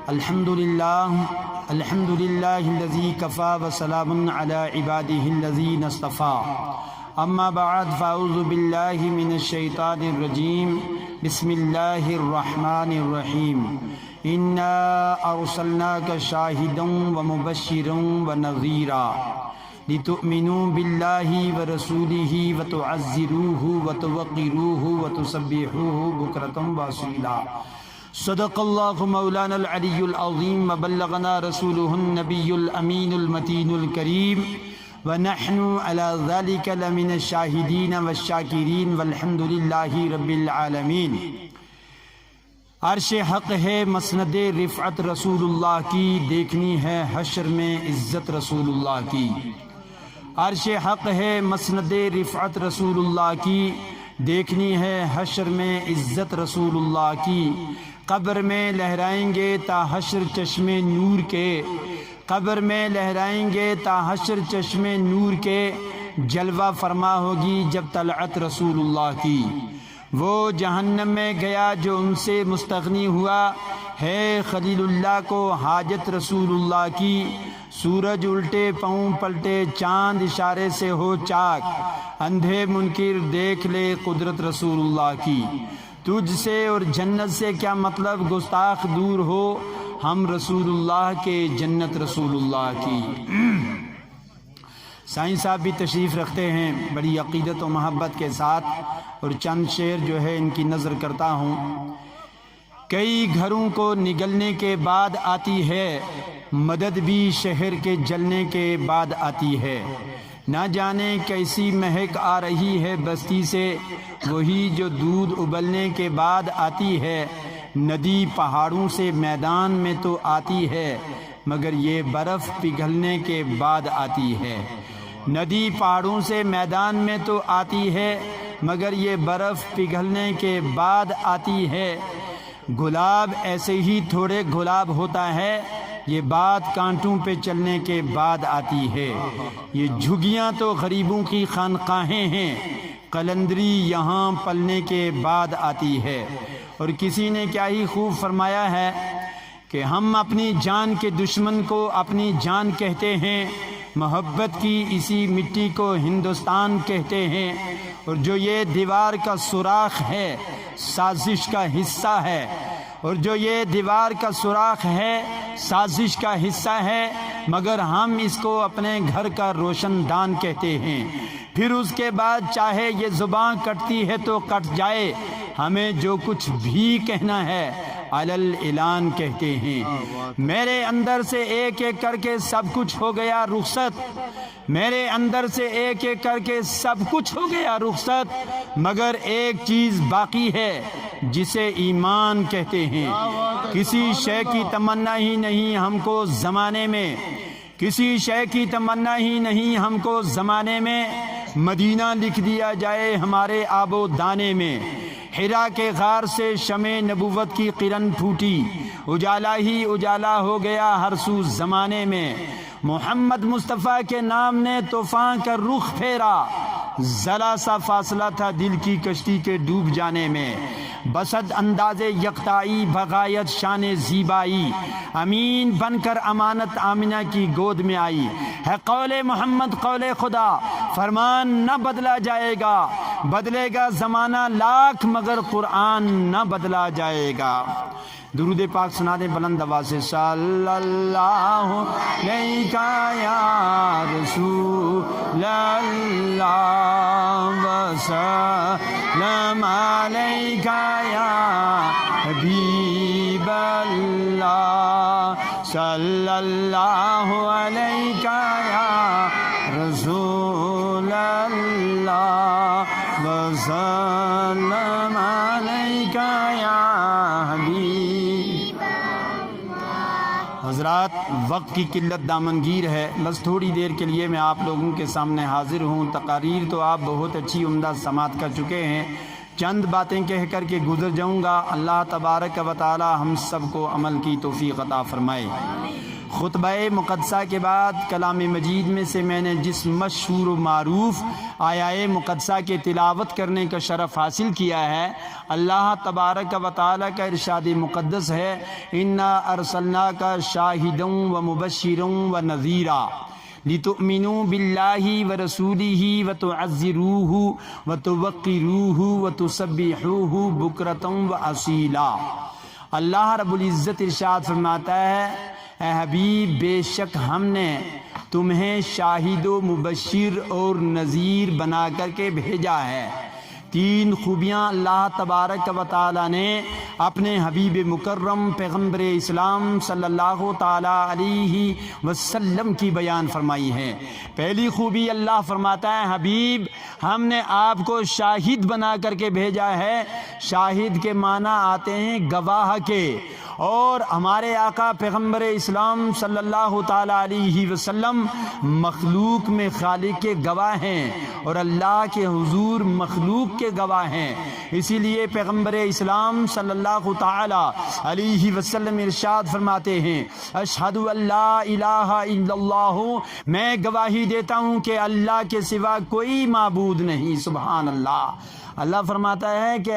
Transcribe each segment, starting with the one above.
الحمد للہ الذی کفا وسلام علی عباده الذین اصطفى اما بعد فاعوذ باللہ من الشیطان الرجیم بسم اللہ الرحمن الرحیم انا ارسلناک شاہدا ومبشرا ونذیرا لتؤمنوا باللہ ورسولہ وتعزروہ وتوقروہ وتسبحوہ بکرۃ واصیلا صدق اللہ مولانا العلی العظیم وبلغنا رسولہ النبی الامین المتین الکریم ونحن علی ذلک لمن الشاہدین والشاکرین والحمد للہ رب العالمین۔ عرش حق ہے مسند رفعت رسول اللہ کی، دیکھنی ہے حشر میں عزت رسول اللہ کی۔ عرش حق ہے مسند رفعت رسول اللہ کی، دیکھنی ہے حشر میں عزت رسول اللہ کی۔ قبر میں لہرائیں گے تا حشر چشم نور کے، قبر میں لہرائیں گے تا حشر چشم نور کے، جلوہ فرما ہوگی جب طلعت رسول اللہ کی۔ وہ جہنم میں گیا جو ان سے مستغنی ہوا، ہے خلیل اللہ کو حاجت رسول اللہ کی۔ سورج الٹے پاؤں پلٹے چاند اشارے سے ہو چاک، اندھے منکر دیکھ لے قدرت رسول اللہ کی۔ تجھ سے اور جنت سے کیا مطلب گستاخ دور ہو، ہم رسول اللہ کے جنت رسول اللہ کی۔ سائیں صاحب بھی تشریف رکھتے ہیں بڑی عقیدت و محبت کے ساتھ، اور چند شعر جو ہے ان کی نظر کرتا ہوں۔ کئی گھروں کو نگلنے کے بعد آتی ہے، مدد بھی شہر کے جلنے کے بعد آتی ہے۔ نہ جانے کیسی مہک آ رہی ہے بستی سے، وہی جو دودھ ابلنے کے بعد آتی ہے۔ ندی پہاڑوں سے میدان میں تو آتی ہے، مگر یہ برف پگھلنے کے بعد آتی ہے۔ ندی پہاڑوں سے میدان میں تو آتی ہے، مگر یہ برف پگھلنے کے بعد آتی ہے۔ گلاب ایسے ہی تھوڑے گلاب ہوتا ہے، یہ بات کانٹوں پہ چلنے کے بعد آتی ہے۔ یہ جھگیاں تو غریبوں کی خانقاہیں ہیں، قلندری یہاں پلنے کے بعد آتی ہے۔ اور کسی نے کیا ہی خوب فرمایا ہے کہ ہم اپنی جان کے دشمن کو اپنی جان کہتے ہیں، محبت کی اسی مٹی کو ہندوستان کہتے ہیں۔ اور جو یہ دیوار کا سوراخ ہے سازش کا حصہ ہے، اور جو یہ دیوار کا سوراخ ہے سازش کا حصہ ہے، مگر ہم اس کو اپنے گھر کا روشن دان کہتے ہیں۔ پھر اس کے بعد چاہے یہ زبان کٹتی ہے تو کٹ جائے، ہمیں جو کچھ بھی کہنا ہے علل اعلان کہتے ہیں۔ میرے اندر سے ایک ایک کر کے سب کچھ ہو گیا رخصت، میرے اندر سے ایک ایک کر کے سب کچھ ہو گیا رخصت، مگر ایک چیز باقی ہے جسے ایمان کہتے ہیں۔ کسی شے کی تمنا ہی نہیں ہم کو زمانے میں، کسی شے کی تمنا ہی نہیں ہم کو زمانے میں، مدینہ لکھ دیا جائے ہمارے آب و دانے میں۔ حرا کے غار سے شمع نبوت کی کرن پھوٹی، اجالا ہی اجالا ہو گیا ہر سو زمانے میں۔ محمد مصطفیٰ کے نام نے طوفان کا رخ پھیرا، ذرا سا فاصلہ تھا دل کی کشتی کے ڈوب جانے میں۔ بسد انداز یکتائی بغایت شان زیبائی، امین بن کر امانت آمنہ کی گود میں آئی۔ ہے قول محمد قول خدا، فرمان نہ بدلا جائے گا، بدلے گا زمانہ لاکھ مگر قرآن نہ بدلا جائے گا۔ درود پاک سنا دیں بلند آواز سے۔ صلی اللہ علیہ یا رسول اللہ وسلم علیہ یا حبیب اللہ، صلی اللہ علیہ یا رسول اللہ وسلم علیہ یا حبیب۔ حضرات، وقت کی قلت دامنگیر ہے، بس تھوڑی دیر کے لیے میں آپ لوگوں کے سامنے حاضر ہوں۔ تقاریر تو آپ بہت اچھی عمدہ سماعت کر چکے ہیں، چند باتیں کہہ کر کے گزر جاؤں گا۔ اللہ تبارک و تعالی ہم سب کو عمل کی توفیق عطا فرمائے۔ خطبہ مقدسہ کے بعد کلام مجید میں سے میں نے جس مشہور و معروف آیہ مقدسہ کے تلاوت کرنے کا شرف حاصل کیا ہے، اللہ تبارک و تعالی کا ارشاد مقدس ہے، انا ارسلناک شاہدا و مبشرا و نذیرا لتؤمنوا باللہ ورسولہ وتعزروہ وتوقروہ وتسبحوہ بکرۃ واصیلا۔ اللہ رب العزت ارشاد فرماتا ہے، اے حبیب بے شک ہم نے تمہیں شاہد و مبشر اور نذیر بنا کر کے بھیجا ہے۔ تین خوبیاں اللہ تبارک و تعالی نے اپنے حبیب مکرم پیغمبر اسلام صلی اللہ تعالی علیہ وسلم کی بیان فرمائی ہیں۔ پہلی خوبی اللہ فرماتا ہے، حبیب ہم نے آپ کو شاہد بنا کر کے بھیجا ہے۔ شاہد کے معنی آتے ہیں گواہ کے، اور ہمارے آقا پیغمبر اسلام صلی اللہ تعالی علیہ وسلم مخلوق میں خالق کے گواہ ہیں اور اللہ کے حضور مخلوق کے گواہ ہیں۔ اسی لیے پیغمبر اسلام صلی اللہ تعالی علیہ وسلم ارشاد فرماتے ہیں، اشہد ان لا الہ الا اللہ، میں گواہی دیتا ہوں کہ اللہ کے سوا کوئی معبود نہیں۔ سبحان اللہ۔ اللہ فرماتا ہے کہ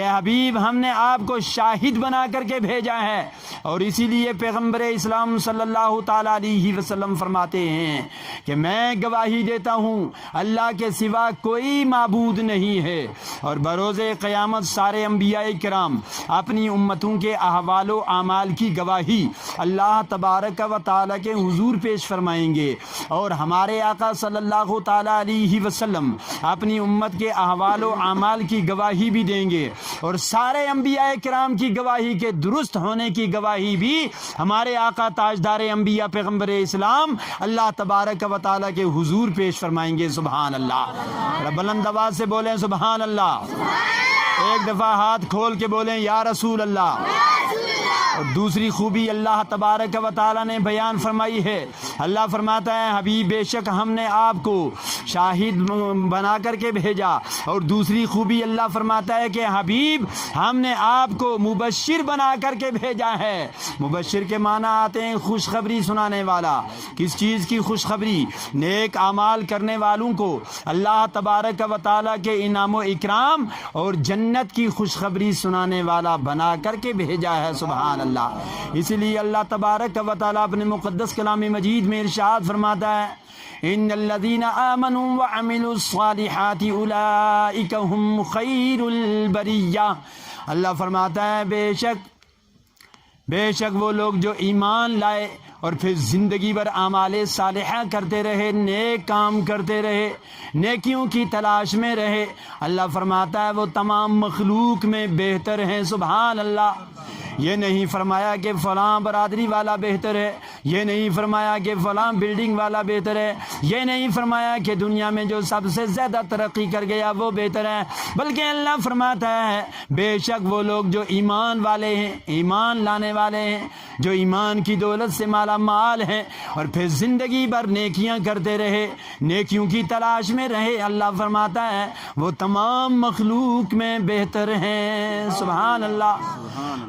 حبیب ہم نے آپ کو شاہد بنا کر کے بھیجا ہے، اور اسی لیے پیغمبر اسلام صلی اللہ تعالی علیہ وسلم فرماتے ہیں کہ میں گواہی دیتا ہوں اللہ کے سوا کوئی معبود نہیں ہے۔ اور بروز قیامت سارے انبیاء کرام اپنی امتوں کے احوال و اعمال کی گواہی اللہ تبارک و تعالی کے حضور پیش فرمائیں گے، اور ہمارے آقا صلی اللہ تعالی علیہ وسلم اپنی امت کے احوال و اعمال کی گواہی بھی دیں گے، اور سارے انبیاء کرام کی گواہی کے درست ہونے کی گواہی بھی ہمارے آقا تاجدار انبیاء پیغمبر اسلام اللہ تبارک و تعالی کے حضور پیش فرمائیں گے۔ سبحان اللہ۔ بلند آواز سے بولیں سبحان اللہ۔ ایک دفعہ ہاتھ کھول کے بولیں یا رسول اللہ۔ اور دوسری خوبی اللہ تبارک و تعالی نے بیان فرمائی ہے، اللہ فرماتا ہے، حبیب بے شک ہم نے آپ کو شاہد بنا کر کے بھیجا۔ اور دوسری خوبی اللہ فرماتا ہے کہ حبیب ہم نے آپ کو مبشر بنا کر کے بھیجا ہے۔ مبشر کے معنی آتے ہیں خوشخبری سنانے والا۔ کس چیز کی خوشخبری؟ نیک اعمال کرنے والوں کو اللہ تبارک و تعالی کے انعام و اکرام اور جنت کی خوشخبری سنانے والا بنا کر کے بھیجا ہے۔ سبحان اللہ۔ اسی لیے اللہ تبارک و تعالی اپنے مقدس کلام مجید میں ارشاد فرماتا ہے، ان الذين آمنوا وعملوا الصالحات اولئک هم خیر البریہ۔ اللہ فرماتا ہے بے شک وہ لوگ جو ایمان لائے اور پھر زندگی بھر اعمال صالحہ کرتے رہے، نیک کام کرتے رہے، نیکیوں کی تلاش میں رہے، اللہ فرماتا ہے وہ تمام مخلوق میں بہتر ہیں۔ سبحان اللہ۔ یہ نہیں فرمایا کہ فلاں برادری والا بہتر ہے، یہ نہیں فرمایا کہ فلاں بلڈنگ والا بہتر ہے، یہ نہیں فرمایا کہ دنیا میں جو سب سے زیادہ ترقی کر گیا وہ بہتر ہے، بلکہ اللہ فرماتا ہے بے شک وہ لوگ جو ایمان والے ہیں، ایمان لانے والے ہیں، جو ایمان کی دولت سے مالا مال ہیں، اور پھر زندگی بھر نیکیاں کرتے رہے، نیکیوں کی تلاش میں رہے، اللہ فرماتا ہے وہ تمام مخلوق میں بہتر ہیں۔ سبحان اللہ۔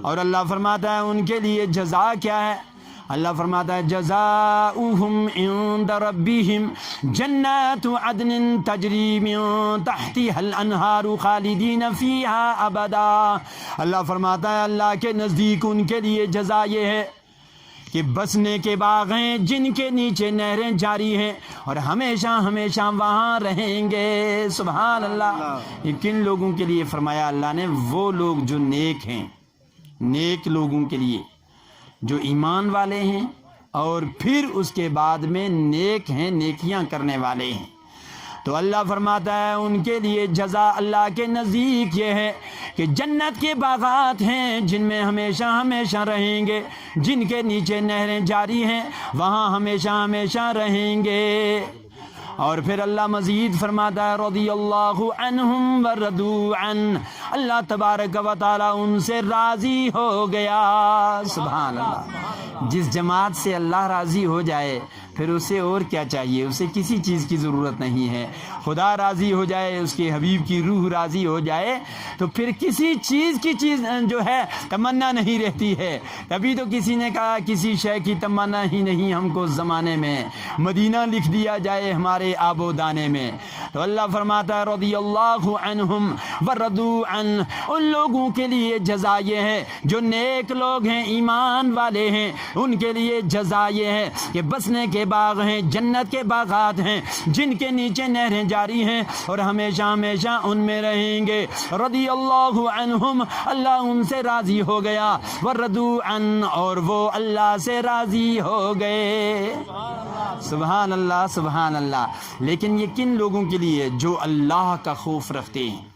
اور اللہ فرماتا ہے ان کے لیے جزا کیا ہے؟ اللہ فرماتا ہے جزاؤہم عند ربہم جنات عدن تجری من تحتها الانہار خالدین فیہا ابدا۔ اللہ فرماتا ہے اللہ کے نزدیک ان کے لیے جزا یہ ہے کہ بسنے کے باغ ہیں جن کے نیچے نہریں جاری ہیں اور ہمیشہ ہمیشہ وہاں رہیں گے۔ سبحان اللہ۔ یہ کن لوگوں کے لیے فرمایا اللہ نے؟ وہ لوگ جو نیک ہیں، نیک لوگوں کے لیے جو ایمان والے ہیں اور پھر اس کے بعد میں نیک ہیں، نیکیاں کرنے والے ہیں۔ تو اللہ فرماتا ہے ان کے لیے جزا اللہ کے نزدیک یہ ہے کہ جنت کے باغات ہیں جن میں ہمیشہ ہمیشہ رہیں گے، جن کے نیچے نہریں جاری ہیں، وہاں ہمیشہ ہمیشہ رہیں گے۔ اور پھر اللہ مزید فرماتا ہے رضی اللہ عنہم ورضوا عنہ، اللہ تبارک و تعالی ان سے راضی ہو گیا۔ سبحان اللہ۔ جس جماعت سے اللہ راضی ہو جائے پھر اسے اور کیا چاہیے؟ اسے کسی چیز کی ضرورت نہیں ہے. خدا راضی ہو جائے، اس کے حبیب کی روح راضی ہو جائے تو پھر کسی چیز کی جو ہے تمنا نہیں رہتی ہے. تبھی تو کسی نے کہا کسی شے کی تمنا ہی نہیں ہم کو زمانے میں، مدینہ لکھ دیا جائے ہمارے آب و دانے میں. تو اللہ فرماتا ہے رضی اللہ عنہم ورضوا عنہ، ان لوگوں کے لیے جزا یہ ہے جو نیک لوگ ہیں، ایمان والے ہیں، ان کے لیے جزا یہ ہے کہ بسنے کے باغ ہیں، جنت کے باغات ہیں جن کے نیچے نہریں جاری ہیں اور ہمیشہ ہمیشہ ان میں رہیں گے. رضی اللہ عنہم، اللہ ان سے راضی ہو گیا، ورضوا عنہ، اور وہ اللہ سے راضی ہو گئے. سبحان اللہ سبحان اللہ. لیکن یہ کن لوگوں کے لیے؟ جو اللہ کا خوف رکھتے ہیں.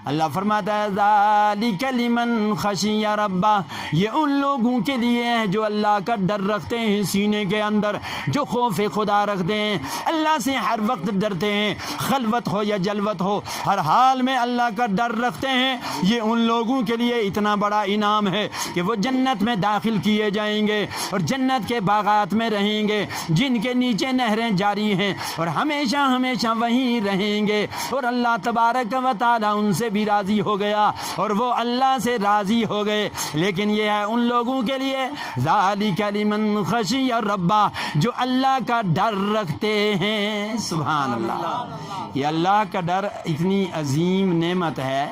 اللہ فرماتا ہے ذالک لمن خشی ربہ، یہ ان لوگوں کے لیے ہے جو اللہ کا ڈر رکھتے ہیں سینے کے اندر، جو خوف خدا رکھتے ہیں، اللہ سے ہر وقت ڈرتے ہیں، خلوت ہو یا جلوت ہو ہر حال میں اللہ کا ڈر رکھتے ہیں. یہ ان لوگوں کے لیے اتنا بڑا انعام ہے کہ وہ جنت میں داخل کیے جائیں گے اور جنت کے باغات میں رہیں گے جن کے نیچے نہریں جاری ہیں اور ہمیشہ ہمیشہ وہیں رہیں گے. اور اللہ تبارک و تعالی ان سے بھی راضی ہو گیا اور وہ اللہ سے راضی ہو گئے. لیکن یہ ہے ان لوگوں کے لیے ذالک لمن خشی ربہ، جو اللہ کا ڈر رکھتے ہیں. سبحان اللہ. یہ اللہ کا ڈر اتنی عظیم نعمت ہے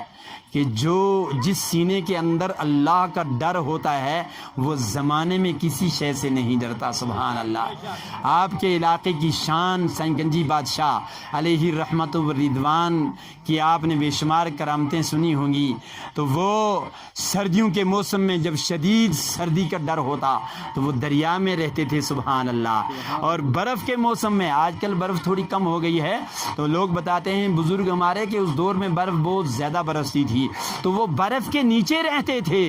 کہ جس سینے کے اندر اللہ کا ڈر ہوتا ہے وہ زمانے میں کسی شے سے نہیں ڈرتا. سبحان اللہ. آپ کے علاقے کی شان سنگنجی بادشاہ علیہ رحمت و رضوان کی آپ نے بے شمار کرامتیں سنی ہوں گی. تو وہ سردیوں کے موسم میں جب شدید سردی کا ڈر ہوتا تو وہ دریا میں رہتے تھے. سبحان اللہ. اور برف کے موسم میں، آج کل برف تھوڑی کم ہو گئی ہے تو لوگ بتاتے ہیں بزرگ ہمارے کہ اس دور میں برف بہت زیادہ برستی تھی تو وہ برف کے نیچے رہتے تھے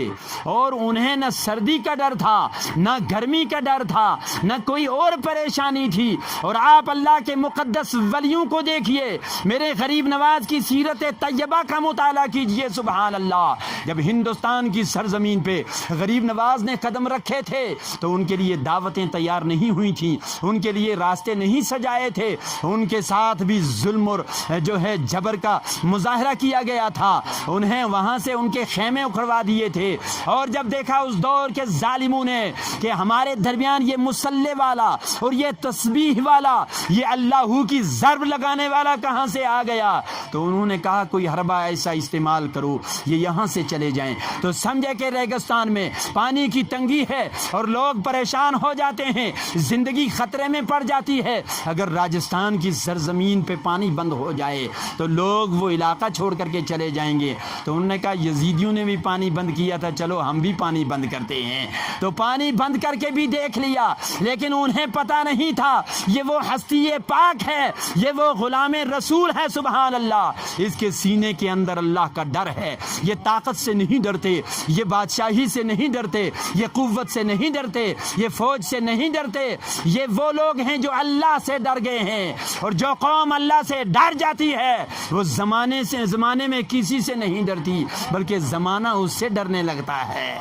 اور انہیں نہ سردی کا ڈر تھا، نہ گرمی کا ڈر تھا، نہ کوئی اور پریشانی تھی. اور آپ اللہ کے مقدس ولیوں کو دیکھیے، میرے غریب نواز کی سیرت طیبہ کا مطالعہ کیجئے. سبحان اللہ. جب ہندوستان کی سرزمین پہ غریب نواز نے قدم رکھے تھے تو ان کے لیے دعوتیں تیار نہیں ہوئی تھیں، ان کے لیے راستے نہیں سجائے تھے، ان کے ساتھ بھی ظلم اور جو ہے جبر کا مظاہرہ کیا گیا تھا. انہیں وہاں سے ان کے خیمے اکھڑوا دیے تھے. اور جب دیکھا اس دور کے ظالموں نے کہ ہمارے درمیان یہ مسلح والا اور یہ تسبیح والا، یہ اللہ کی ضرب لگانے والا کہاں سے آ گیا، تو انہوں نے کہا کوئی حربہ ایسا استعمال کرو یہ یہاں سے چلے جائیں. تو سمجھے کہ ریگستان میں پانی کی تنگی ہے اور لوگ پریشان ہو جاتے ہیں، زندگی خطرے میں پڑ جاتی ہے. اگر راجستھان کی سرزمین پہ پانی بند ہو جائے تو لوگ وہ علاقہ چھوڑ کر کے چلے جائیں گے. تو انہوں نے کہا یزیدیوں نے بھی پانی بند کیا تھا، چلو ہم بھی پانی بند کرتے ہیں. تو پانی بند کر کے بھی دیکھ لیا، لیکن انہیں پتا نہیں تھا یہ وہ ہستی پاک ہے، یہ وہ غلام رسول ہے. سبحان اللہ. اس کے سینے کے اندر اللہ کا ڈر ہے. یہ طاقت سے نہیں ڈرتے، یہ بادشاہی سے نہیں ڈرتے، یہ قوت سے نہیں ڈرتے، یہ فوج سے نہیں ڈرتے. یہ وہ لوگ ہیں جو اللہ سے ڈر گئے ہیں. اور جو قوم اللہ سے ڈر جاتی ہے وہ زمانے میں کسی سے نہیں ڈرتی بلکہ زمانہ اس سے ڈرنے لگتا ہے.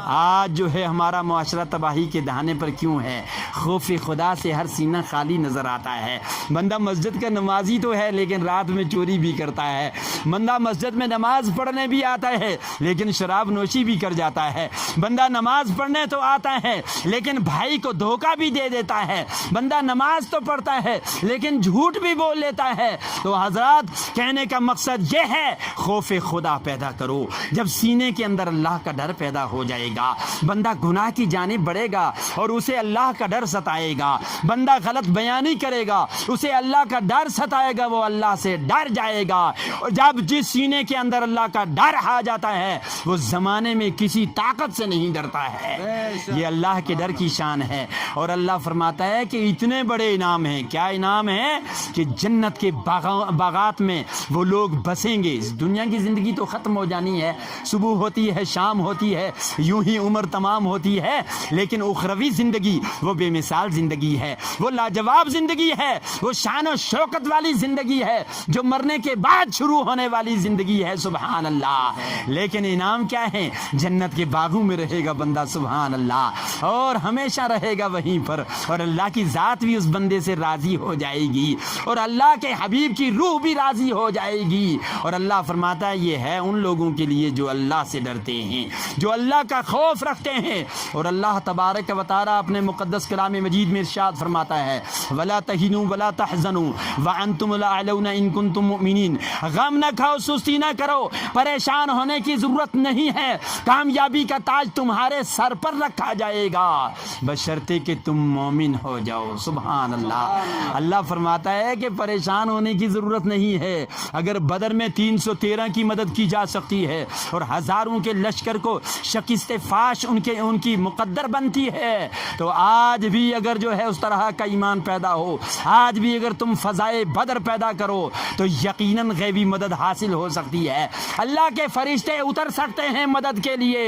آج جو ہے ہمارا معاشرہ تباہی کے دہانے پر کیوں ہے؟ خوف خدا سے ہر سینہ خالی نظر آتا ہے. بندہ مسجد کا نمازی تو ہے لیکن رات میں چوری بھی کرتا ہے. بندہ مسجد میں نماز پڑھنے بھی آتا ہے لیکن شراب نوشی بھی کر جاتا ہے. بندہ نماز پڑھنے تو آتا ہے لیکن بھائی کو دھوکہ بھی دے دیتا ہے. بندہ نماز تو پڑھتا ہے لیکن جھوٹ بھی بول لیتا ہے. تو حضرات کہنے کا مقصد یہ ہے خوف خدا پیدا کرو. جب سینے کے اندر اللہ کا ڈر پیدا ہو جائے گا بندہ گناہ کی جانب بڑھے گا اور اسے اللہ کا ڈر ستائے گا. بندہ غلط بیانی کرے گا اسے اللہ کا ڈر ستائے گا، وہ اللہ سے ڈر جائے گا. اور جب جس سینے کے اندر اللہ کا ڈر آ جاتا ہے وہ زمانے میں کسی طاقت سے نہیں ڈرتا ہے. یہ اللہ کے ڈر کی شان ہے. اور اللہ فرماتا ہے کہ اتنے بڑے انعام ہیں. کیا انعام ہے؟ کہ جنت کے باغات میں وہ لوگ بسیں گے. اس دنیا کی زندگی زندگی تو ختم ہو جانی ہے، صبح ہوتی ہے شام ہوتی ہے، یوں ہی عمر تمام ہوتی ہے، لیکن اخروی زندگی وہ بے مثال زندگی ہے، وہ لاجواب زندگی ہے، وہ شان و شوکت والی زندگی ہے جو مرنے کے بعد شروع ہونے والی زندگی ہے، سبحان اللہ۔ لیکن انعام کیا ہے؟ جنت کے باغوں میں رہے گا بندہ، سبحان اللہ، اور ہمیشہ رہے گا وہیں پر، اور اللہ کی ذات بھی اس بندے سے راضی ہو جائے گی، اور اللہ کے حبیب کی روح بھی راضی ہو جائے گی۔ اور اللہ فرماتا ہے یہ ہے ان لوگوں کے لیے جو اللہ سے ڈرتے ہیں، جو اللہ کا خوف رکھتے ہیں۔ اور اللہ تبارک و تعالی اپنے مقدس کلام مجید میں ارشاد فرماتا ہے وَلَا تَهِنُوا وَلَا تَحْزَنُوا وَأَنْتُمُ الْأَعْلَوْنَ إِن كُنتُم مُؤْمِنِينَ۔ غم نہ کھاؤ، سستی نہ کرو، پریشان ہونے کی ضرورت نہیں ہے، کامیابی کا تاج تمہارے سر پر رکھا جائے گا بشرطے کہ تم مومن ہو جاؤ، سبحان اللہ۔ اللہ فرماتا ہے کہ پریشان ہونے کی ضرورت نہیں ہے۔ اگر بدر میں 313 کی مدد کی جا سکتی ہے اور ہزاروں کے لشکر کو شکست فاش ان کی مقدر بنتی ہے، تو آج بھی اگر جو ہے اس طرح کا ایمان پیدا ہو، آج بھی اگر تم فضائے بدر پیدا کرو تو یقیناً غیبی مدد حاصل ہو سکتی ہے، اللہ کے فرشتے اتر سکتے ہیں مدد کے لیے،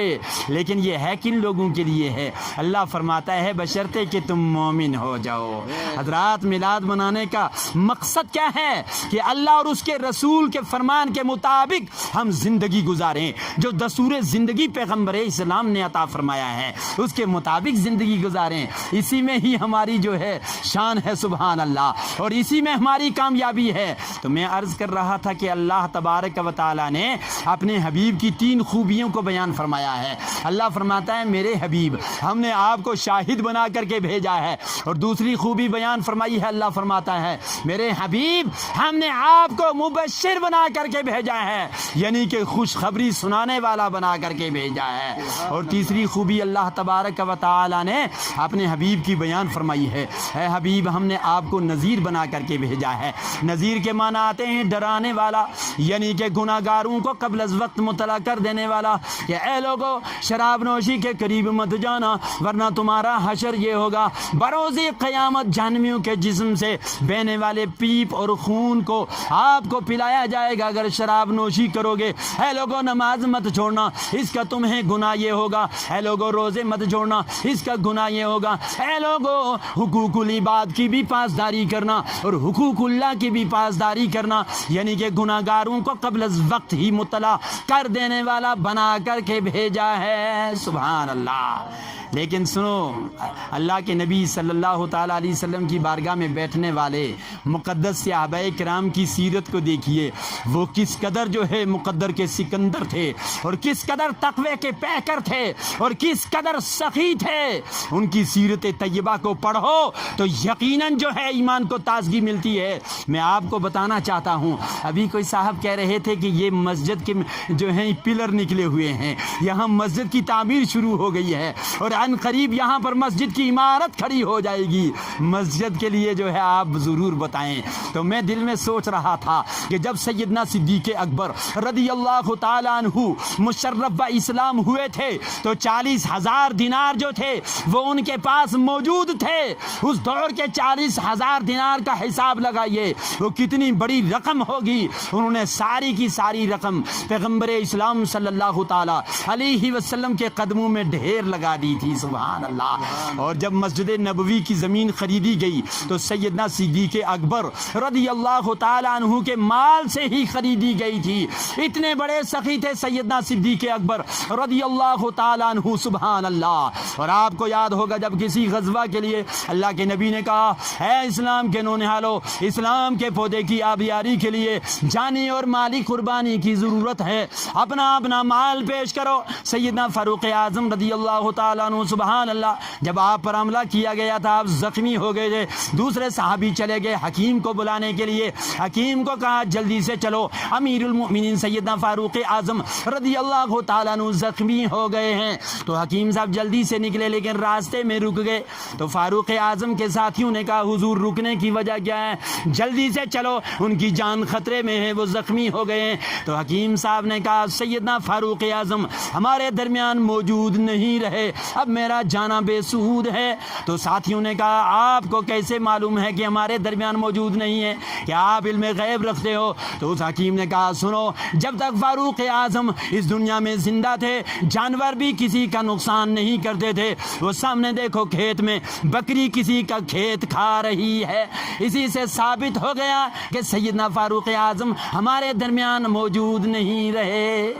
لیکن یہ ہے کن لوگوں کے لیے ہے؟ اللہ فرماتا ہے بشرطے کہ تم مومن ہو جاؤ۔ حضرات، میلاد منانے کا مقصد کیا ہے؟ کہ اللہ اور اس کے رسول کے فرمان کے مطابق ہم زندگی گزاریں، جو دستور زندگی پیغمبر اسلام نے عطا فرمایا ہے اس کے مطابق زندگی گزاریں، اسی میں ہی ہماری جو ہے شان ہے، سبحان اللہ، اور اسی میں ہماری کامیابی ہے۔ تو میں عرض کر رہا تھا کہ اللہ تبارک و تعالی نے اپنے حبیب کی 3 خوبیوں کو بیان فرمایا ہے۔ اللہ فرماتا ہے میرے حبیب ہم نے آپ کو شاہد بنا کر کے بھیجا ہے، اور دوسری خوبی بیان فرمائی ہے، اللہ فرماتا ہے میرے حبیب ہم نے آپ کو مبشر بنا کر کے بھیجا ہے، یعنی کہ خوشخبری سنانے والا بنا کر کے بھیجا ہے۔ اور تیسری خوبی اللہ تبارک و تعالی نے اپنے حبیب کی بیان فرمائی ہے، اے حبیب ہم نے آپ کو نذیر بنا کر کے بھیجا ہے۔ نذیر کے معنی آتے ہیں ڈرانے والا، یعنی کہ گناہگاروں کو قبل از وقت مطلع کر دینے والا کہ اے لوگو شراب نوشی کے قریب مت جانا ورنہ تمہارا حشر یہ ہوگا، بروز قیامت جہنمیوں کے جسم سے بہنے والے پیپ اور خون کو آپ کو پلایا جائے گا اگر شراب نوشی کرو گے۔ اے لوگو نماز مت چھوڑنا، اس کا تمہیں گناہ یہ ہوگا۔ اے لوگو روزے مت چھوڑنا، اس کا گناہ یہ ہوگا۔ اے لوگو حقوق العباد کی بھی پاسداری کرنا اور حقوق اللہ کی بھی پاسداری کرنا، یعنی کہ گناہگاروں کو قبل از وقت ہی مطلع کر دینے والا بنا کر کے بھیجا ہے، سبحان اللہ۔ لیکن سنو، اللہ کے نبی صلی اللہ تعالیٰ علیہ وسلم کی بارگاہ میں بیٹھنے والے مقدس صحابہ کرام کی سیرت کو دیکھیے، وہ کس قدر جو ہے مقدر کے سکندر تھے، اور کس قدر تقوی کے پیکر تھے، اور کس قدر سخی تھے۔ ان کی سیرت طیبہ کو پڑھو تو یقیناً جو ہے ایمان کو تازگی ملتی ہے۔ میں آپ کو بتانا چاہتا ہوں، ابھی کوئی صاحب کہہ رہے تھے کہ یہ مسجد کے جو ہیں پلر نکلے ہوئے ہیں، یہاں مسجد کی تعمیر شروع ہو گئی ہے، اور ان قریب یہاں پر مسجد کی عمارت کھڑی ہو جائے گی۔ مسجد کے لیے جو ہے آپ ضرور بتائیں۔ تو میں دل میں سوچ رہا تھا کہ جب سیدنا صدیق اکبر رضی اللہ تعالیٰ عنہ مشرف و اسلام ہوئے تھے تو 40,000 دینار جو تھے وہ ان کے پاس موجود تھے۔ اس دور کے 40,000 دینار کا حساب لگائیے وہ کتنی بڑی رقم ہوگی۔ انہوں نے ساری کی ساری رقم پیغمبر اسلام صلی اللہ تعالیٰ علیہ وسلم کے قدموں میں ڈھیر لگا دی تھی، سبحان اللہ۔ اور جب مسجد نبوی کی زمین خریدی گئی تو سیدنا صدیق اکبر رضی اللہ تعالیٰ عنہ کے مال سے ہی خریدی گئی تھی۔ اتنے بڑے سخی تھے سیدنا صدیق اکبر رضی اللہ تعالیٰ عنہ، سبحان اللہ۔ اور آپ کو یاد ہوگا جب کسی غزوہ کے لیے اللہ کے نبی نے کہا اے اسلام کے نونہالو، اسلام کے پودے کی آبیاری کے لیے جانی اور مالی قربانی کی ضرورت ہے، اپنا اپنا مال پیش کرو۔ سیدنا فاروق اعظم رضی اللہ تعالیٰ عنہ، سبحان اللہ، جب آپ پر حملہ کیا گیا تھا آپ زخمی ہو گئے تھے، دوسرے صحابی چلے گئے حکیم کو بلانے کے لیے، حکیم کو کہا جلدی سے چلو، امیر المؤمنین سیدنا فاروق اعظم رضی اللہ تعالیٰ عنہ زخمی ہو گئے ہیں۔ تو حکیم صاحب جلدی سے نکلے لیکن راستے میں رک گئے۔ تو فاروق اعظم کے ساتھیوں نے کہا حضور رکنے کی وجہ کیا ہے؟ جلدی سے چلو، ان کی جان خطرے میں ہے، وہ زخمی ہو گئے ہیں۔ تو حکیم صاحب نے کہا سیدنا فاروق اعظم ہمارے درمیان موجود نہیں رہے، اب میرا جانا بے سود ہے۔ تو ساتھیوں نے کہا آپ کو کیسے معلوم ہے کہ ہمارے درمیان موجود نہیں ہے؟ کیا آپ علم غیب رکھتے ہو؟ تو اس حکیم نے کہا سنو، جب تک فاروق اعظم اس دنیا میں زندہ تھے جانور بھی کسی کا نقصان نہیں کرتے تھے۔ وہ سامنے دیکھو کھیت میں بکری کسی کا کھیت کھا رہی ہے، اسی سے ثابت ہو گیا کہ سیدنا فاروق اعظم ہمارے درمیان موجود نہیں رہے۔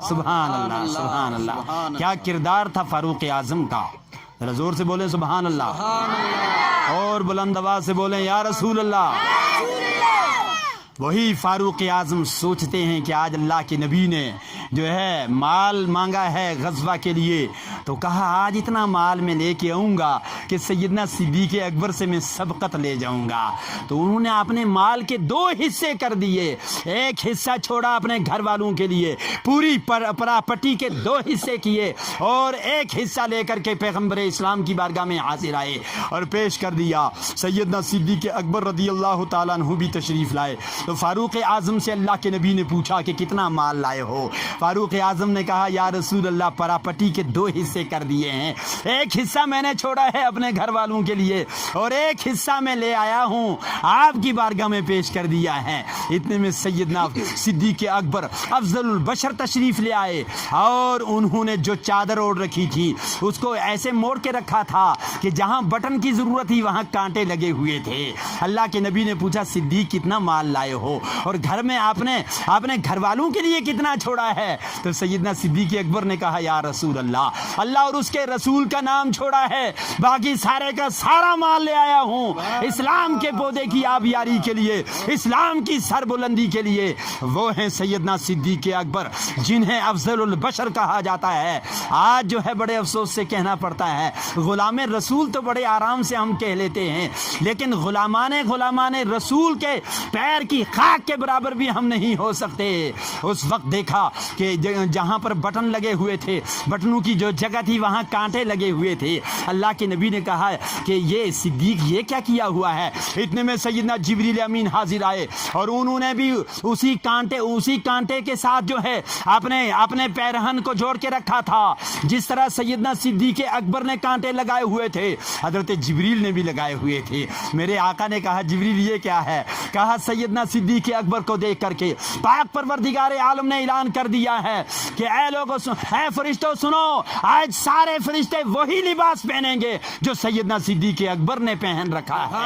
سبحان اللہ سبحان اللہ، کیا کردار تھا فاروق اعظم کا، ذرا زور سے بولیں سبحان اللہ، اور بلند آواز سے بولیں یا رسول اللہ۔ وہی فاروق اعظم سوچتے ہیں کہ آج اللہ کے نبی نے جو ہے مال مانگا ہے غزوہ کے لیے، تو کہا آج اتنا مال میں لے کے آؤں گا کہ سیدنا صدیق اکبر سے میں سبقت لے جاؤں گا۔ تو انہوں نے اپنے مال کے 2 حصے کر دیے، ایک حصہ چھوڑا اپنے گھر والوں کے لیے، پوری پراپرٹی کے 2 حصے کیے، اور ایک حصہ لے کر کے پیغمبر اسلام کی بارگاہ میں حاضر آئے اور پیش کر دیا۔ سیدنا صدیق اکبر رضی اللہ تعالیٰ عنہ بھی تشریف لائے۔ تو فاروق اعظم سے اللہ کے نبی نے پوچھا کہ کتنا مال لائے ہو؟ فاروق اعظم نے کہا یا رسول اللہ پراپرٹی کے 2 حصے کر دیے ہیں، ایک حصہ میں نے چھوڑا ہے اپنے گھر والوں کے لیے، اور ایک حصہ میں لے آیا ہوں آپ کی بارگاہ میں پیش کر دیا ہے۔ اتنے میں سیدنا صدیق اکبر افضل البشر تشریف لے آئے، اور انہوں نے جو چادر اوڑھ رکھی تھی اس کو ایسے موڑ کے رکھا تھا کہ جہاں بٹن کی ضرورت تھی وہاں کانٹے لگے ہوئے تھے۔ اللہ کے نبی نے پوچھا صدیق کتنا مال لائے ہو، اور گھر میں آپ نے اپنے گھر والوں کے لیے کتنا چھوڑا ہے؟ تو سیدنا صدیق اکبر نے کہا یا رسول اللہ اور اس کے رسول کا نام چھوڑا ہے، باقی سارے کا سارا مال لے آیا ہوں اسلام کے پودے کی آبیاری کے لیے، اسلام کی سربلندی کے لیے۔ وہ ہیں سیدنا صدیق اکبر جنہیں افضل البشر کہا جاتا ہے۔ آج جو ہے بڑے افسوس سے کہنا پڑتا ہے، غلام رسول تو بڑے آرام سے ہم کہہ لیتے ہیں، لیکن غلامان رسول کے پیر کی خاک کے برابر بھی ہم نہیں ہو سکتے۔ اس وقت دیکھا کہ جہاں پر بٹن لگے ہوئے تھے، بٹنوں کی جو جگہ تھی وہاں کانٹے لگے ہوئے تھے۔ اللہ کے نبی نے کہا کہ یہ صدیق یہ کیا کیا ہوا ہے؟ اتنے میں سیدنا جبریل امین حاضر آئے، اور انہوں نے بھی اسی کانٹے کے ساتھ جو ہے اپنے پیرہن کو جوڑ کے رکھا تھا، جس طرح سیدنا صدیق اکبر نے کانٹے لگائے ہوئے تھے حضرت جبریل نے بھی لگائے ہوئے تھے۔ میرے آقا نے کہا جبریل یہ کیا ہے؟ کہا سیدنا صدیق اکبر کو دیکھ کر کے پاک پروردگار عالم نے اعلان کر دیا ہے کہ اے لوگوں، اے فرشتوں سنو، آج سارے فرشتے وہی لباس پہنیں گے جو سیدنا صدیق اکبر نے پہن رکھا ہے۔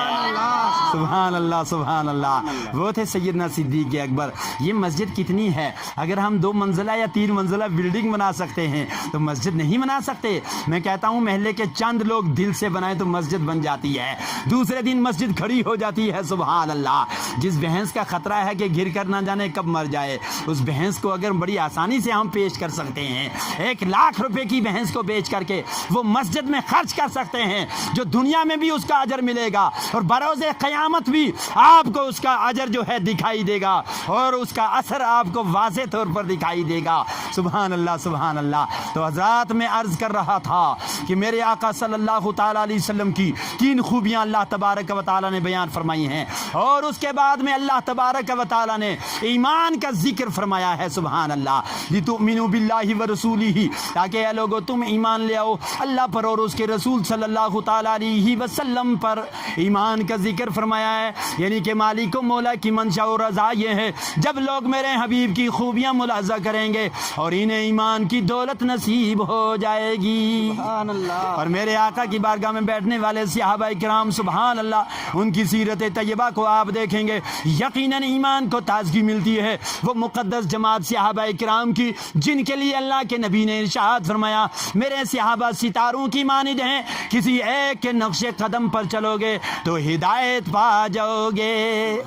سبحان اللہ سبحان اللہ، وہ تھے سیدنا صدیق اکبر۔ یہ مسجد کتنی ہے؟ اگر ہم 2 منزلہ یا 3 منزلہ بلڈنگ بنا سکتے ہیں تو مسجد نہیں بنا سکتے؟ میں کہتا ہوں محلے کے چند لوگ دل سے بنائیں تو مسجد بن جاتی ہے، دوسرے دن مسجد کھڑی ہو جاتی ہے۔ سبحان اللہ۔ جس بھینس کا خطرہ ہے کہ گر کر نہ جانے کب مر جائے، اس بھینس کو اگر بڑی آسانی سے ہم پیش کر سکتے ہیں، 1 لاکھ روپے کی بھینس کو بیچ کر کے وہ مسجد میں خرچ کر سکتے ہیں، جو دنیا میں بھی اس کا اجر ملے گا اور بروز قیامت بھی آپ کو اس کا اجر جو ہے دکھائی دے گا، اور اس کا اثر آپ کو واضح طور پر دکھائی دے گا۔ سبحان اللہ سبحان اللہ۔ تو حضرات میں عرض کر رہا تھا کہ میرے آقا صلی اللہ تعالیٰ علیہ وسلم کی 3 خوبیاں اللہ تبارک و تعالیٰ نے بیان فرمائی ہیں، اور اس کے بعد میں اللہ تبارک و تعالیٰ نے ایمان کا ذکر فرمایا ہے۔ سبحان اللہ۔ لِتُؤْمِنُوا بِاللَّهِ وَرَسُولِهِ، تاکہ اے لوگو تم ایمان لے آؤ اللہ پر اور اس کے رسول صلی اللہ تعالیٰ علیہ وسلم پر۔ ایمان کا ذکر فرمایا ہے، یعنی کہ مالک و مولا کی منشا و رضا یہ ہے جب لوگ میرے حبیب کی خوبیاں ملاحظہ کریں گے اور انہیں ایمان کی دولت نصیب ہو جائے گی۔ سبحان اللہ۔ اور میرے آقا کی بارگاہ میں بیٹھنے والے صحابہ کرام سبحان اللہ، ان کی سیرت طیبہ کو آپ دیکھیں گے، یقیناً ایمان کو تازگی ملتی ہے۔ وہ مقدس جماعت صحابہ کرام کی جن کے لیے اللہ کے نبی نے ارشاد فرمایا میرے صحابہ ستاروں کی مانند ہیں، کسی ایک کے نقش قدم پر چلو گے تو ہدایت پا جاؤ گے۔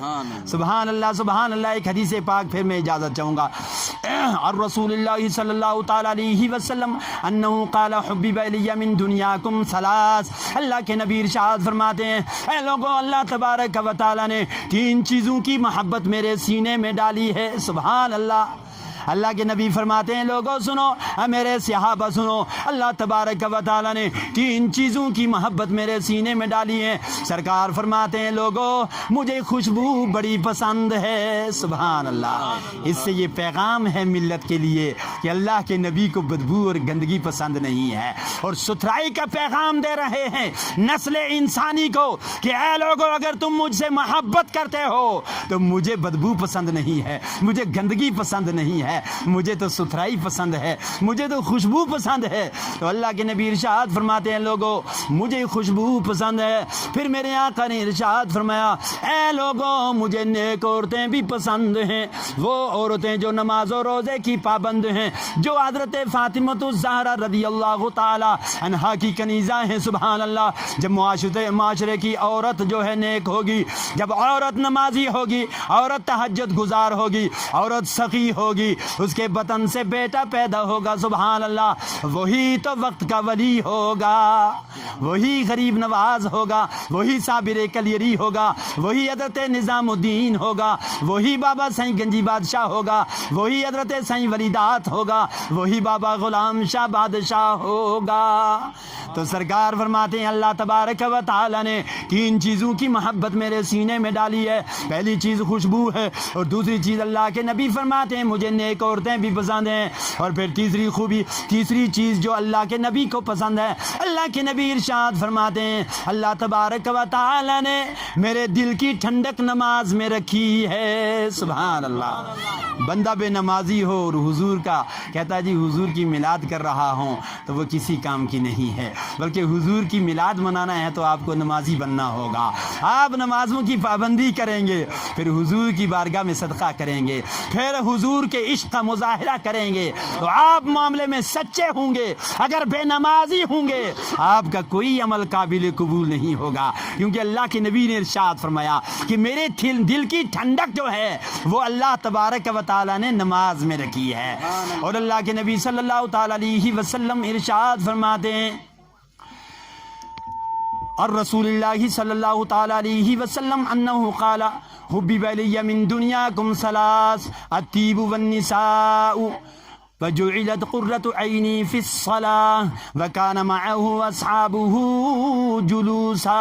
سبحان اللہ سبحان اللہ۔ ایک حدیث پاک پھر میں اجازت چاہوں گا، اور رسول اللہ صلی اللہ تعالیٰ علیہ وسلم انہو قال حبب الی من دنیاکم ثلاث، اللہ کے نبی ارشاد فرماتے ہیں اے لوگوں، اللہ تبارک و تعالیٰ نے 3 چیزوں کی محبت میرے سینے میں ڈالی ہے۔ سبحان اللہ۔ اللہ کے نبی فرماتے ہیں لوگوں سنو، میرے صحابہ سنو، اللہ تبارک و تعالیٰ نے 3 چیزوں کی محبت میرے سینے میں ڈالی ہے۔ سرکار فرماتے ہیں لوگوں مجھے خوشبو بڑی پسند ہے۔ سبحان اللہ۔ اس سے یہ پیغام ہے ملت کے لیے کہ اللہ کے نبی کو بدبو اور گندگی پسند نہیں ہے، اور ستھرائی کا پیغام دے رہے ہیں نسل انسانی کو کہ اے لوگوں اگر تم مجھ سے محبت کرتے ہو تو مجھے بدبو پسند نہیں ہے، مجھے گندگی پسند نہیں ہے، مجھے تو ستھرائی پسند ہے، مجھے تو خوشبو پسند ہے۔ تو اللہ کے نبی ارشاد فرماتے ہیں لوگوں مجھے خوشبو پسند ہے۔ پھر میرے آقا نے ارشاد فرمایا اے لوگوں مجھے نیک عورتیں بھی پسند ہیں، وہ عورتیں جو نماز و روزے کی پابند ہیں، جو حضرت فاطمہ الزہرا رضی اللہ تعالی عنہا کی کنیزہ ہیں۔ سبحان اللہ۔ جب معاشرے کی عورت جو ہے نیک ہوگی، جب عورت نمازی ہوگی، عورت تہجد گزار ہوگی، عورت سخی ہوگی، اس کے بطن سے بیٹا پیدا ہوگا، سبحان اللہ، وہی تو وقت کا ولی ہوگا، وہی غریب نواز ہوگا، وہی صابر کلیری ہوگا، وہی حضرت نظام الدین ہوگا، وہی بابا سائیں گنجی بادشاہ ہوگا، وہی حضرت سائیں ولیدات ہوگا، وہی بابا غلام شاہ بادشاہ ہوگا۔ تو سرکار فرماتے ہیں اللہ تبارک و تعالی نے 3 چیزوں کی محبت میرے سینے میں ڈالی ہے۔ پہلی چیز خوشبو ہے، اور دوسری چیز اللہ کے نبی فرماتے ہیں مجھے نیک عورتیں بھی پسند ہیں، اور پھر تیسری چیز جو اللہ کے نبی کو پسند ہے، اللہ کے نبی ارشاد فرماتے ہیں اللہ تبارک و تعالی نے میرے دل کی ٹھنڈک نماز میں رکھی ہے۔ سبحان اللہ۔ بندہ بے نمازی ہو اور حضور کا کہتا ہے جی حضور کی میلاد کر رہا ہوں، تو وہ کسی کام کی نہیں ہے، بلکہ حضور کی میلاد منانا ہے تو آپ کو نمازی بننا ہوگا۔ آپ نمازوں کی پابندی کریں گے، پھر حضور کی بارگاہ میں صدقہ کریں گے، پھر حضور کے عشق کا مظاہرہ کریں گے، تو آپ معاملے میں سچے ہوں گے۔ اگر بے نمازی ہوں گے آپ کا کوئی عمل قابل قبول نہیں ہوگا، کیونکہ اللہ کے نبی نے ارشاد فرمایا کہ میرے دل کی ٹھنڈک جو ہے وہ اللہ تبارک و تعالی نے نماز میں رکھی ہے۔ اور اللہ کے نبی صلی اللہ تعالی علیہ وسلم ارشاد فرماتے ہیں اور رسول اللہ صلی اللہ تعالی علیہ وسلم انہ قال حبب الی من دنیاکم ثلاث الطیب والنساء وجعلت قرۃ عینی فی الصلاۃ وکان معه اصحابہ جلوسا۔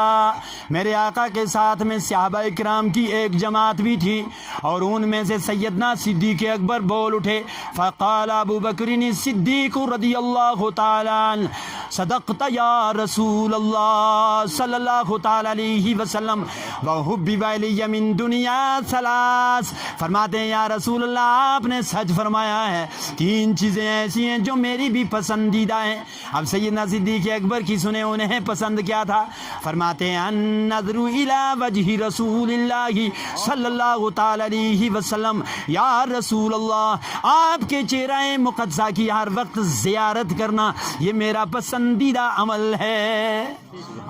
میرے آقا کے ساتھ میں صحابہ کرام کی ایک جماعت بھی تھی، اور ان میں سے سیدنا صدیق اکبر بول اٹھے، فقال ابو بکر الصدیق رضی اللہ تعالی عنہ صدقت یا رسول اللہ صلی اللہ تعالی علیہ وسلم وحبب الی من دنیا ثلاث۔ فرماتے ہیں یا رسول اللہ آپ نے سچ فرمایا ہے، 3 چیزیں ایسی ہیں جو میری بھی پسندیدہ ہیں۔ اب سیدنا صدیق اکبر کی سنیں انہیں پسند کیا تھا؟ فرماتے ہیں النظر الی وجہ رسول اللہ صلی اللہ تعالی علیہ وسلم، یا رسول اللہ آپ کے چہرہ مقدسہ کی ہر وقت زیارت کرنا یہ میرا پسندیدہ عمل ہے۔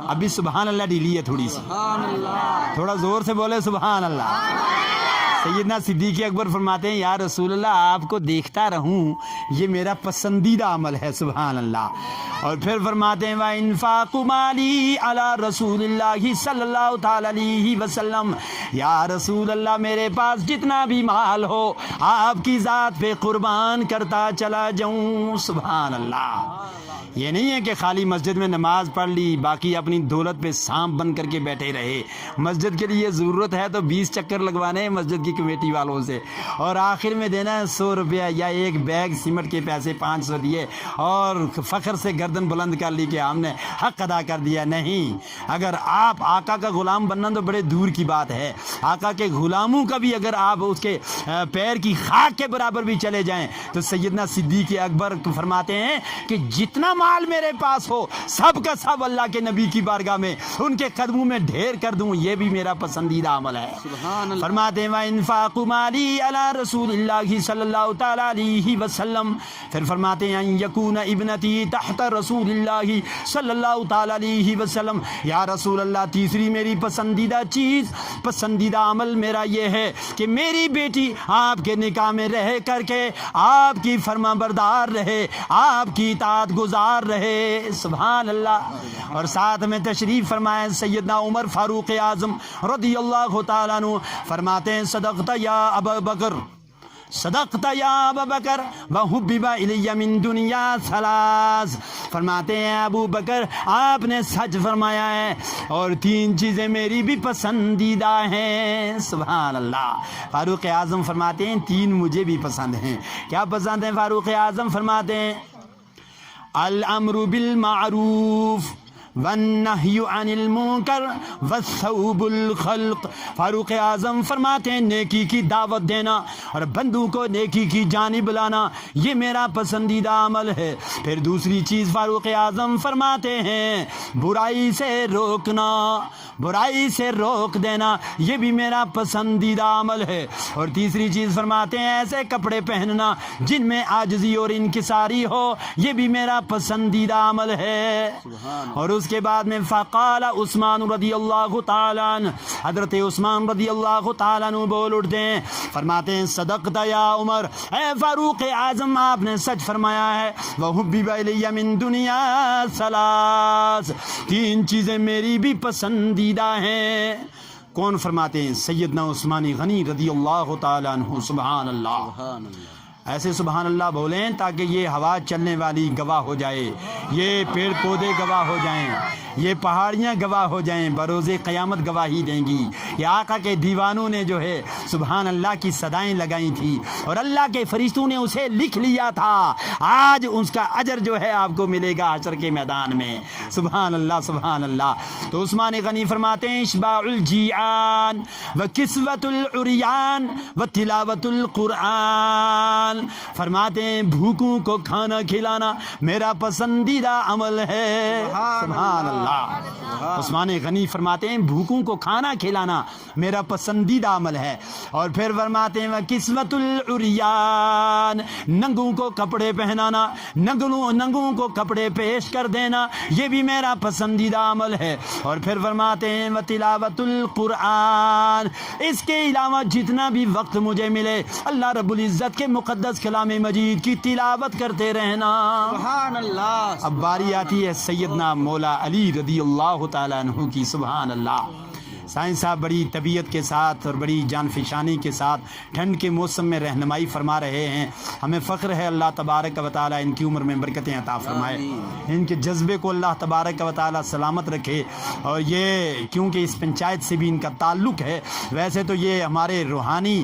ابھی سبحان اللہ ڈیلی ہے تھوڑی سی، تھوڑا زور سے بولے سبحان اللہ۔ سیدنا صدیق اکبر فرماتے ہیں یا رسول اللہ آپ کو دیکھتا رہوں یہ میرا پسندیدہ عمل ہے، سبحان اللہ۔ اور پھر فرماتے ہیں وَإِنفَاقُ مَالِي عَلَى رسول اللہ صلی اللہ تعالی علیہ وسلم، یا رسول اللہ میرے پاس جتنا بھی مال ہو آپ کی ذات پہ قربان کرتا چلا جاؤں، سبحان اللہ۔ یہ نہیں ہے کہ خالی مسجد میں نماز پڑھ لی باقی اپنی دولت پہ سانپ بن کر کے بیٹھے رہے۔ مسجد کے لیے ضرورت ہے تو 20 چکر لگوانے ہیں مسجد کی کمیٹی والوں سے، اور آخر میں دینا ہے 100 روپیہ یا ایک بیگ سیمنٹ کے پیسے 500 دیے، اور فخر سے گردن بلند کر لی کہ ہم نے حق ادا کر دیا۔ نہیں، اگر آپ آقا کا غلام بننا تو بڑے دور کی بات ہے، آقا کے غلاموں کا بھی اگر آپ اس کے پیر کی خاک کے برابر بھی چلے جائیں تو سیدنا صدیق اکبر فرماتے ہیں کہ جتنا مال میرے پاس ہو سب کا سب اللہ کے نبی کی بارگاہ میں ان کے قدموں میں ڈھیر کر دوں، یہ بھی میرا پسندیدہ عمل ہے۔ فرماتے ہیں وَإِنفَاقُ مَالِي عَلَى رسول اللہ صلی اللہ تعالی علیہ وسلم، پھر فرماتے ہیں أَن يَكُونَ ابْنَتِي تحت رسول اللہ صلی اللہ تعالی علیہ وسلم، یا رسول اللہ تیسری میری پسندیدہ چیز، پسندیدہ عمل میرا یہ ہے کہ میری بیٹی آپ کے نکاح میں رہ کر کے آپ کی فرما بردار رہے، آپ کی اطاعت گزار رہے، سبحان اللہ۔ اور ساتھ میں تشریف فرمائے سیدنا عمر فاروق اعظم رضی اللہ تعالیٰ عنہ، فرماتے ہیں صدقت یا ابا بکر صدقت یا ابا بکر وحبب الی من دنیا ثلاث، فرماتے ہیں ابو بکر آپ نے سچ فرمایا ہے اور تین چیزیں میری بھی پسندیدہ ہیں۔ سبحان اللہ۔ فاروق اعظم فرماتے ہیں تین مجھے بھی پسند ہیں۔ کیا پسند ہیں؟ فاروق اعظم فرماتے ہیں الامر بالمعروف والنہی عن المنکر والثوب الخلق۔ فاروق اعظم فرماتے ہیں نیکی کی دعوت دینا اور بندوں کو نیکی کی جانب لانا یہ میرا پسندیدہ عمل ہے۔ پھر دوسری چیز فاروق اعظم فرماتے ہیں برائی سے روکنا، برائی سے روک دینا یہ بھی میرا پسندیدہ عمل ہے۔ اور تیسری چیز فرماتے ہیں ایسے کپڑے پہننا جن میں عاجزی اور انکساری ہو یہ بھی میرا پسندیدہ عمل ہے۔ اور اس کے بعد میں فقال عثمان رضی اللہ تعالیٰ عنہ، حضرت عثمان رضی اللہ تعالیٰ عنہ بول اٹھتے ہیں، فرماتے ہیں صدقت یا عمر، اے فاروق اعظم آپ نے سچ فرمایا ہے، وحبب الی من دنیا ثلاث، تین چیزیں میری بھی پسندیدہ ہیں۔ کون فرماتے ہیں؟ سیدنا عثمان غنی رضی اللہ تعالیٰ عنہ۔ سبحان اللہ۔ ایسے سبحان اللہ بولیں تاکہ یہ ہوا چلنے والی گواہ ہو جائے، یہ پیڑ پودے گواہ ہو جائیں، یہ پہاڑیاں گواہ ہو جائیں، بروز قیامت گواہی دیں گی۔ یہ آقا کے دیوانوں نے جو ہے سبحان اللہ کی صدائیں لگائی تھی اور اللہ کے فرشتوں نے اسے لکھ لیا تھا، آج اس کا اجر جو ہے آپ کو ملے گا حشر کے میدان میں۔ سبحان اللہ سبحان اللہ۔ تو عثمان غنی فرماتے ہیں اشباع الجیعان وکسوۃ العریان وتلاوۃ القرآن، فرماتے ہیں بھوکوں کو کھانا کھلانا میرا پسندیدہ عمل ہے۔ سبحان اللہ۔ عثمان غنی فرماتے ہیں بھوکوں کو کھانا کھلانا میرا پسندیدہ عمل ہے۔ اور پھر فرماتے ہیں کسوۃ العریان، ننگوں کو کپڑے پہنانا، ننگوں کو کپڑے پیش کر دینا یہ بھی میرا پسندیدہ عمل ہے۔ اور پھر فرماتے ہیں وتلاوۃ القرآن، اس کے علاوہ جتنا بھی وقت مجھے ملے اللہ رب العزت کے مقدس کلام مجید کی تلاوت کرتے رہنا۔ سبحان اللہ۔ اب باری آتی ہے سیدنا مولا علی رضی اللہ تعالیٰ عنہ کی۔ سبحان اللہ۔ سائنس صاحب بڑی طبیعت کے ساتھ اور بڑی جان فشانی کے ساتھ ٹھنڈ کے موسم میں رہنمائی فرما رہے ہیں۔ ہمیں فخر ہے اللہ تبارک و تعالیٰ ان کی عمر میں برکتیں عطا فرمائے، ان کے جذبے کو اللہ تبارک و تعالیٰ سلامت رکھے۔ اور یہ کیونکہ اس پنچایت سے بھی ان کا تعلق ہے، ویسے تو یہ ہمارے روحانی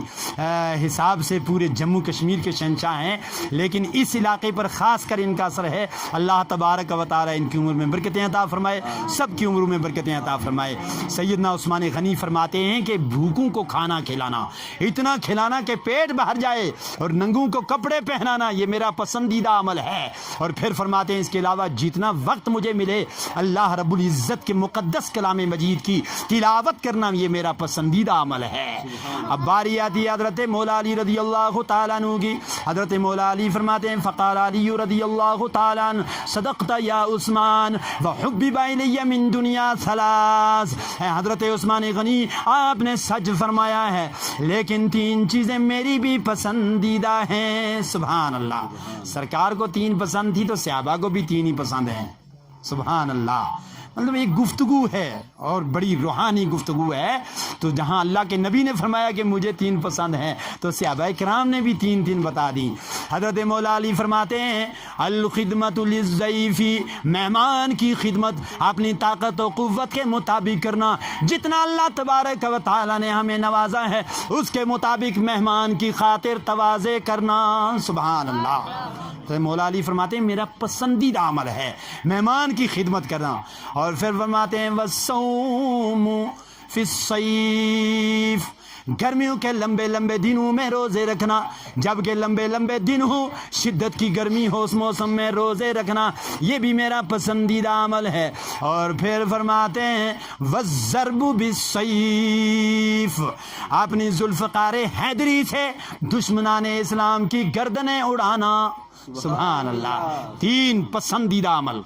حساب سے پورے جموں کشمیر کے شہنشاہ ہیں، لیکن اس علاقے پر خاص کر ان کا اثر ہے۔ اللہ تبارک و تعالیٰ ان کی عمر میں برکتیں عطا فرمائے، سب کی عمروں میں برکتیں عطا فرمائے۔ سیدنا عثمان غنی فرماتے ہیں کہ بھوکوں کو کھانا کھلانا، اتنا کھلانا کہ پیٹ بھر جائے، اور ننگوں کو کپڑے پہنانا یہ میرا پسندیدہ عمل ہے۔ اور پھر فرماتے ہیں اس کے علاوہ جتنا وقت مجھے ملے اللہ رب العزت کے مقدس کلام مجید کی تلاوت کرنا یہ میرا پسندیدہ عمل ہے۔ اب باری آتی ہے حضرت مولا علی رضی اللہ تعالیٰ عنہ کی۔ حضرت مولا علی فرماتے ہیں فقال علی رضی اللہ تعالیٰ عنہ صدقت یا عثمان وحبب الی من دنیا ثلاث، حضرت عثمان غنی آپ نے سچ فرمایا ہے لیکن تین چیزیں میری بھی پسندیدہ ہیں۔ سبحان اللہ۔ سرکار کو تین پسند تھی تو صحابہ کو بھی تین ہی پسند ہیں۔ سبحان اللہ۔ مطلب ایک گفتگو ہے اور بڑی روحانی گفتگو ہے، تو جہاں اللہ کے نبی نے فرمایا کہ مجھے تین پسند ہیں تو صحابہ کرام نے بھی تین تین بتا دی۔ حضرت مولا علی فرماتے ہیں الخدمت للضیف، مہمان کی خدمت اپنی طاقت و قوت کے مطابق کرنا، جتنا اللہ تبارک و تعالیٰ نے ہمیں نوازا ہے اس کے مطابق مہمان کی خاطر تواضع کرنا۔ سبحان اللہ۔ تو مولا علی فرماتے ہیں میرا پسندیدہ عمل ہے مہمان کی خدمت کرنا۔ اور پھر فرماتے ہیں والصوم فی الصیف، گرمیوں کے لمبے لمبے دنوں میں روزے رکھنا، جب کہ لمبے لمبے دن ہو، شدت کی گرمی ہو، اس موسم میں روزے رکھنا یہ بھی میرا پسندیدہ عمل ہے۔ اور پھر فرماتے ہیں والضرب بالسیف، اپنی ذوالفقار حیدری سے دشمنان اسلام کی گردنیں اڑانا۔ سبحان اللہ۔ تین پسندیدہ عمل۔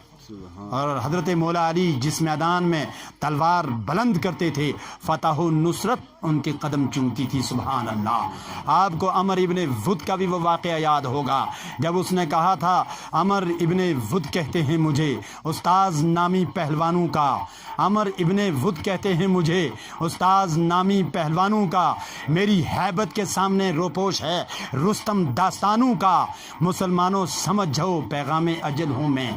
اور حضرت مولا علی جس میدان میں تلوار بلند کرتے تھے فتح و نصرت ان کے قدم چومتی تھی. سبحان اللہ. آپ کو عمر ابن ود کا بھی وہ واقعہ یاد ہوگا جب اس نے کہا تھا عمر ابن ود کہتے ہیں مجھے استاذ نامی پہلوانوں کا، عمر ابن ود کہتے ہیں مجھے استاذ نامی پہلوانوں کا، میری ہیبت کے سامنے روپوش ہے رستم داستانوں کا، مسلمانوں سمجھ جاؤ پیغام اجل ہوں میں.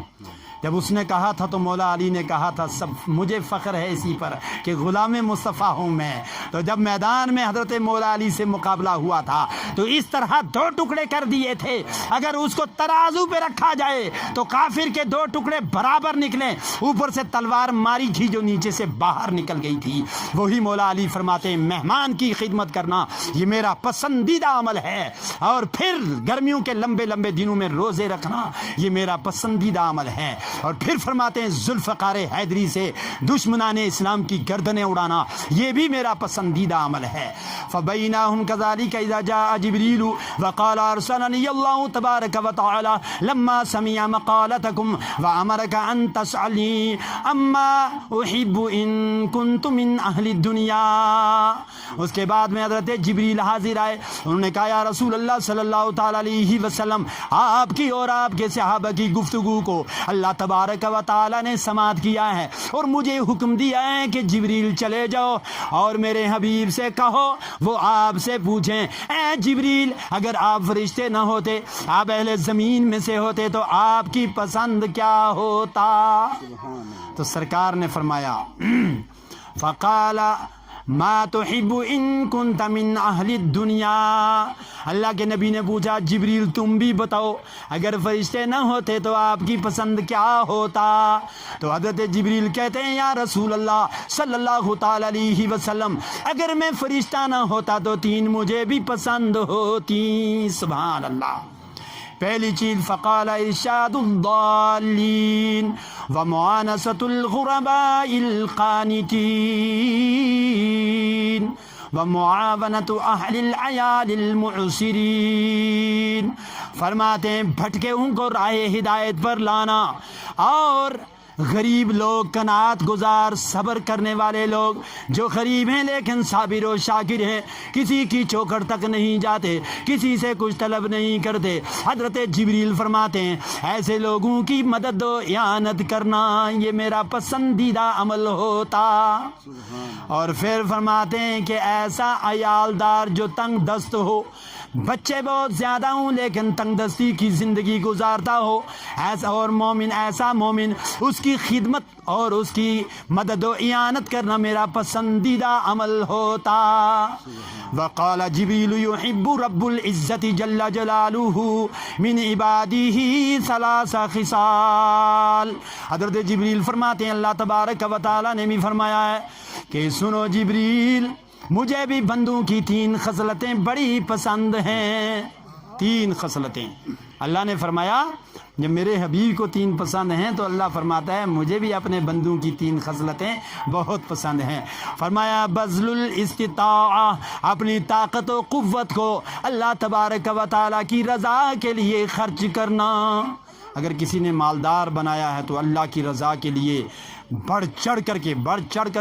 جب اس نے کہا تھا تو مولا علی نے کہا تھا سب مجھے فخر ہے اسی پر کہ غلام مصطفیٰ ہوں میں. تو جب میدان میں حضرت مولا علی سے مقابلہ ہوا تھا تو اس طرح 2 ٹکڑے کر دیے تھے، اگر اس کو ترازو پہ رکھا جائے تو کافر کے 2 ٹکڑے برابر نکلیں. اوپر سے تلوار ماری تھی جو نیچے سے باہر نکل گئی تھی. وہی مولا علی فرماتے ہیں مہمان کی خدمت کرنا یہ میرا پسندیدہ عمل ہے، اور پھر گرمیوں کے لمبے لمبے دنوں میں روزے رکھنا یہ میرا پسندیدہ عمل ہے. اور پھر فرماتے ہیں ذوالفقار حیدری سے دشمنان اسلام کی گردنیں اڑانا یہ بھی میرا پسندیدہ عمل ہے. فبینہم کذالک اذا جاء جبریل وقال ارسلنی اللہ تبارک وتعالی لما سمع مقالتکم وامرک ان تسألنی اما احب ان کنت من اہل الدنیا. اس کے بعد میں حضرت جبریل حاضر آئے، انہوں نے کہا یا رسول اللہ صلی اللہ تعالی علیہ وسلم آپ کی اور آپ کے صحابہ کی گفتگو کو اللہ تبارک و تعالی نے سماعت کیا ہے اور مجھے حکم دیا ہے کہ جبریل چلے جاؤ اور میرے حبیب سے کہو وہ آپ سے پوچھیں اے جبریل اگر آپ فرشتے نہ ہوتے آپ اہل زمین میں سے ہوتے تو آپ کی پسند کیا ہوتا. تو سرکار نے فرمایا فقال ما تحب ان کنت من اہل الدنیا. اللہ کے نبی نے پوچھا جبریل تم بھی بتاؤ اگر فرشتے نہ ہوتے تو آپ کی پسند کیا ہوتا. تو حضرت جبریل کہتے ہیں یا رسول اللہ صلی اللہ تعالی علیہ وسلم اگر میں فرشتہ نہ ہوتا تو 3 مجھے بھی پسند ہوتی. سبحان اللہ. پہلی چیز فقال ارشاد الضالین ومعانست الغرباء القانتین ومعاونت اہل العیال المعسرین. فرماتے ہیں بھٹکے ان کو راہ ہدایت پر لانا اور غریب لوگ قناعت گزار صبر کرنے والے لوگ جو غریب ہیں لیکن صابر و شاکر ہیں، کسی کی چوکھٹ تک نہیں جاتے، کسی سے کچھ طلب نہیں کرتے. حضرت جبریل فرماتے ہیں ایسے لوگوں کی مدد و اعانت کرنا یہ میرا پسندیدہ عمل ہوتا. اور پھر فرماتے ہیں کہ ایسا عیالدار جو تنگ دست ہو، بچے بہت زیادہ ہوں لیکن تنگ دستی کی زندگی گزارتا ہو، ایسا اور مومن ایسا مومن اس کی خدمت اور اس کی مدد و اعانت کرنا میرا پسندیدہ عمل ہوتا. وقال جبریل یحب رب العزت جل جلالہ من عبادہ 3 خصال. حضرت جبریل فرماتے ہیں اللہ تبارک و تعالی نے بھی فرمایا ہے کہ سنو جبریل مجھے بھی بندوں کی 3 خصلتیں بڑی پسند ہیں. 3 خصلتیں اللہ نے فرمایا جب میرے حبیب کو 3 پسند ہیں تو اللہ فرماتا ہے مجھے بھی اپنے بندوں کی 3 خصلتیں بہت پسند ہیں. فرمایا بذل الاستطاعہ اپنی طاقت و قوت کو اللہ تبارک و تعالیٰ کی رضا کے لیے خرچ کرنا. اگر کسی نے مالدار بنایا ہے تو اللہ کی رضا کے لیے بڑھ چڑھ کر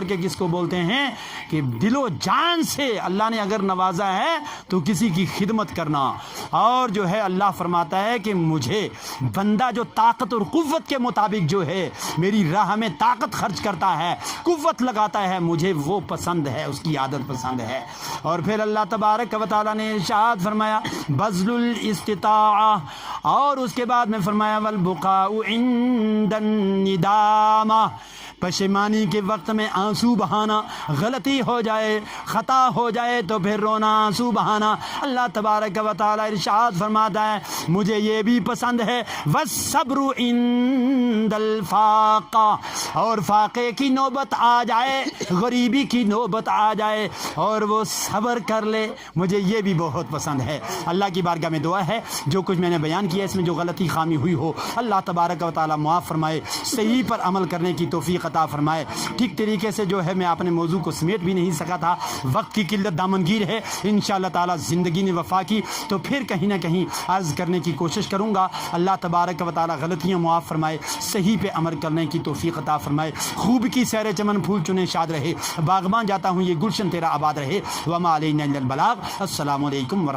کے کس کو بولتے ہیں کہ دل و جان سے اللہ نے اگر نوازا ہے تو کسی کی خدمت کرنا. اور جو ہے اللہ فرماتا ہے کہ مجھے بندہ جو طاقت اور قوت کے مطابق جو ہے میری راہ میں طاقت خرچ کرتا ہے، قوت لگاتا ہے، مجھے وہ پسند ہے، اس کی عادت پسند ہے. اور پھر اللہ تبارک و تعالیٰ نے ارشاد فرمایا بذل الاستطاعہ، اور اس کے بعد میں فرمایا والبقاء عند الندامہ، پشیمانی کے وقت میں آنسو بہانا، غلطی ہو جائے خطا ہو جائے تو پھر رونا آنسو بہانا. اللہ تبارک و تعالیٰ ارشاد فرماتا ہے مجھے یہ بھی پسند ہے والصبر عند الفاقہ، اور فاقے کی نوبت آ جائے، غریبی کی نوبت آ جائے اور وہ صبر کر لے، مجھے یہ بھی بہت پسند ہے. اللہ کی بارگاہ میں دعا ہے جو کچھ میں نے بیان کیا اس میں جو غلطی خامی ہوئی ہو اللہ تبارک و تعالیٰ معاف فرمائے، صحیح پر عمل کرنے کی توفیق توفیق عطا فرمائے۔ ٹھیک طریقے سے جو ہے میں اپنے موضوع کو سمیٹ بھی نہیں سکا تھا، وقت کی قلت دامنگیر ہے، انشاءاللہ تعالی زندگی نے وفا کی تو پھر کہیں نہ کہیں عرض کرنے کی کوشش کروں گا۔ اللہ تبارک و تعالی غلطیاں معاف فرمائے، صحیح پہ عمل کرنے کی توفیق عطا فرمائے۔ خوب کی سیر چمن پھول چنے شاد رہے، باغباں جاتا ہوں یہ گلشن تیرا آباد رہے۔ وما علینا الا البلاغ۔ السلام علیکم ورحمۃ اللہ۔